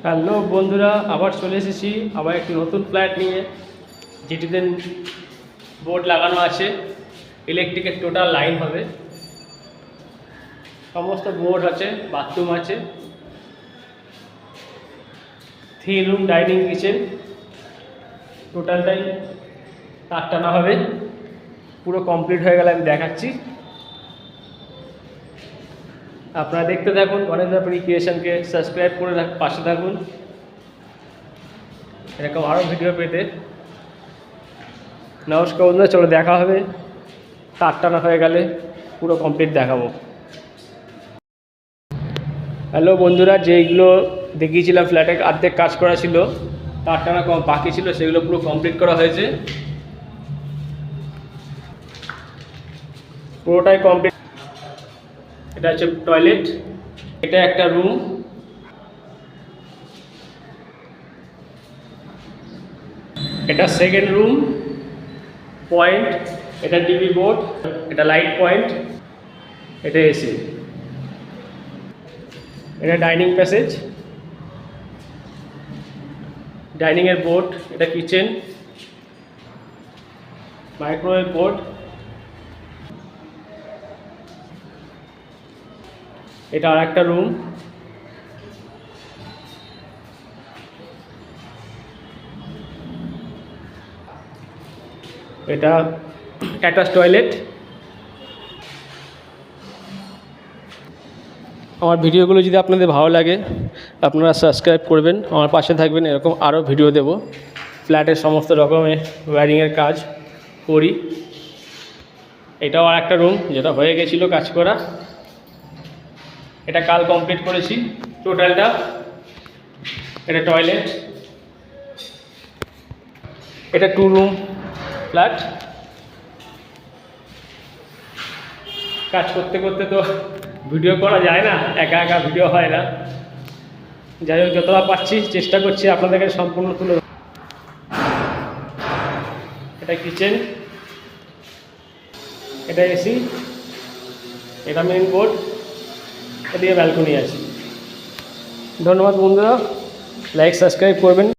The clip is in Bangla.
হ্যালো বন্ধুরা, আবার চলে এসেছি আবার একটি নতুন ফ্ল্যাট নিয়ে, যেটিতে বোর্ড লাগানো আছে। ইলেকট্রিকের টোটাল লাইন হবে, সমস্ত বোর্ড আছে, বাথরুম আছে, 3 রুম, ডাইনিং, কিচেন, টোটালটাই তার টানা হবে। পুরো কমপ্লিট হয়ে গেলে আমি দেখাচ্ছি, আপনারা দেখতে থাকুন। গণেশ ব্যাপারী ক্রিয়েশনকে সাবস্ক্রাইব করে পাশে থাকুন এরকম আরও ভিডিও পেতে। নমস্কার বন্ধুরা, চলো দেখা হবে তার টানা হয়ে গেলে, পুরো কমপ্লিট দেখাবো। হ্যালো বন্ধুরা, যেইগুলো দেখিয়েছিলাম ফ্ল্যাটে অর্ধেক কাজ করা ছিল, তার টানা বাকি ছিল, সেগুলো পুরো কমপ্লিট করা হয়েছে, পুরোটাই কমপ্লিট। এটা হচ্ছে টয়লেট, এটা একটা রুম, এটা সেকেন্ড রুম পয়েন্ট, এটা টিভি বোর্ড, এটা লাইট পয়েন্ট, এটা এসি, এটা ডাইনিং প্যাসেজ, ডাইনিংয়ের বোর্ড, এটা কিচেন, মাইক্রোওয়েভ বোর্ড, এটা আর একটা রুম, এটা অ্যাটাচ টয়লেট। আমার ভিডিওগুলো যদি আপনাদের ভালো লাগে, আপনারা সাবস্ক্রাইব করবেন, আমার পাশে থাকবেন, এরকম আরও ভিডিও দেব। ফ্ল্যাটের সমস্ত রকমের ওয়্যারিংয়ের কাজ করি। এটাও আর একটা রুম, যেটা হয়ে গেছিলো কাজ করা, এটা কাল কমপ্লিট করেছি টোটালটা। এটা টয়লেট, এটা 2 রুম ফ্ল্যাট। কাজ করতে করতে তো ভিডিও করা যায় না, একা একা ভিডিও হয় না। যাই হোক, যতটা পাচ্ছি চেষ্টা করছি আপনাদেরকে সম্পূর্ণ তুলে। এটা কিচেন, এটা এসি, এটা মেইন বোর্ড, এদিকে ব্যালকনি আছে। ধন্যবাদ বন্ধুরা, লাইক সাবস্ক্রাইব করবেন।